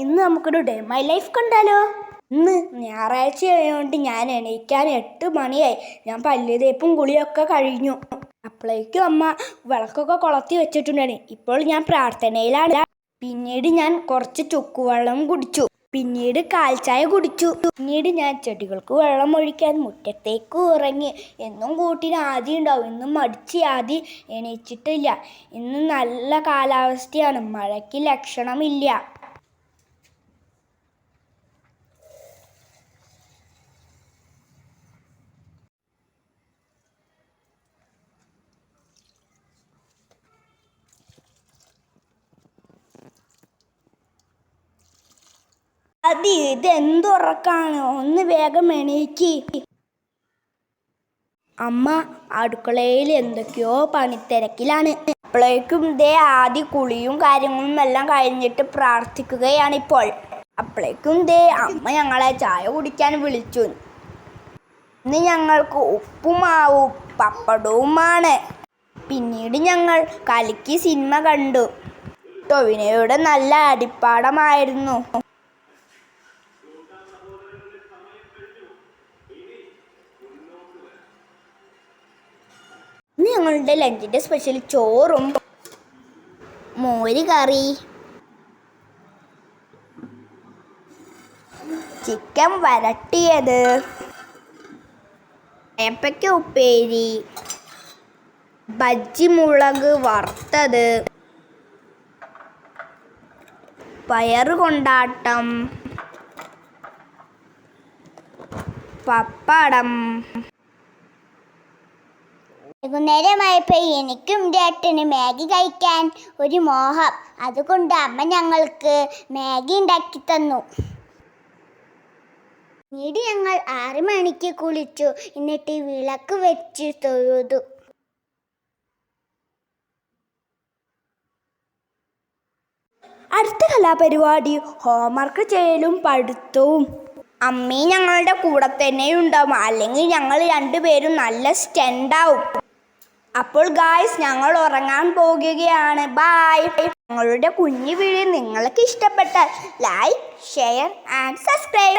ഇന്ന് നമുക്കൊരു day my life കണ്ടാലോ? ഇന്ന് ഞായറാഴ്ച ആയതുകൊണ്ട് ഞാൻ എണീക്കാൻ 8 മണിയായി. ഞാൻ പല്ല് തേപ്പും കുളിയൊക്കെ കഴിഞ്ഞു. അപ്പോഴേക്കും അമ്മ വിളക്കൊക്കെ കൊളുത്തി വെച്ചിട്ടുണ്ടായിരുന്നു. ഇപ്പോൾ ഞാൻ പ്രാർത്ഥനയിലാണ്. പിന്നീട് ഞാൻ കുറച്ച് ചുക്കുവെള്ളം കുടിച്ചു. പിന്നീട് കാൽച്ചായ കുടിച്ചു. പിന്നീട് ഞാൻ ചെടികൾക്ക് വെള്ളം ഒഴിക്കാൻ മുറ്റത്തേക്ക് ഇറങ്ങി. എന്നും കൂട്ടിന് ആദ്യം ഉണ്ടാവും. ഇന്നും മടിച്ച് ആദ്യം എണീച്ചിട്ടില്ല. ഇന്ന് നല്ല കാലാവസ്ഥയാണ്, മഴയ്ക്ക് ലക്ഷണമില്ല. ഇതെന്തുറക്കാണ്, ഒന്ന് വേഗം എണീക്ക്. അമ്മ അടുക്കളയിൽ എന്തൊക്കെയോ പണിത്തിരക്കിലാണ്. അപ്പോഴേക്കും ആദ്യ കുളിയും കാര്യങ്ങളും എല്ലാം കഴിഞ്ഞിട്ട് പ്രാർത്ഥിക്കുകയാണിപ്പോൾ. അപ്പോഴേക്കും അമ്മ ഞങ്ങളെ ചായ കുടിക്കാൻ വിളിച്ചു. ഇന്ന് ഞങ്ങൾക്ക് ഉപ്പുമാവും പപ്പടവുമാണ്. പിന്നീട് ഞങ്ങൾ കലക്കി സിനിമ കണ്ടു. ടൊവിനോയുടെ നല്ല അടിപ്പാടമായിരുന്നു. ഇന്ന് ഞങ്ങളുടെ ലഞ്ചിൻ്റെ സ്പെഷ്യൽ ചോറും മോര് കറി, ചിക്കൻ വരട്ടിയത്, ഏപ്പയ്ക്ക ഉപ്പേരി, ബജ്ജി മുളക് വറുത്തത്, പയറ് കൊണ്ടാട്ടം, പപ്പടം. വൈകുന്നേരമായപ്പോൾ എനിക്കും എൻ്റെ ഏട്ടനും മാഗി കഴിക്കാൻ ഒരു മോഹം. അതുകൊണ്ട് അമ്മ ഞങ്ങൾക്ക് മാഗി ഉണ്ടാക്കി തന്നു. പിന്നീട് ഞങ്ങൾ 6 മണിക്ക് കുളിച്ചു. എന്നിട്ട് വിളക്ക് വെച്ച് തൊഴുതു. അടുത്ത കലാപരിപാടി ഹോംവർക്ക് ചെയ്യലും പഠിത്തവും. അമ്മി ഞങ്ങളുടെ കൂടെ തന്നെ ഉണ്ടാവും, അല്ലെങ്കിൽ ഞങ്ങൾ രണ്ടുപേരും നല്ല സ്റ്റണ്ടാവും. അപ്പോൾ ഗായ്സ്, ഞങ്ങൾ ഉറങ്ങാൻ പോകുകയാണ്. ബൈ. ഞങ്ങളുടെ കുഞ്ഞു വീഡിയോ നിങ്ങൾക്ക് ഇഷ്ടപ്പെട്ടാൽ ലൈക്ക്, ഷെയർ ആൻഡ് സബ്സ്ക്രൈബ്.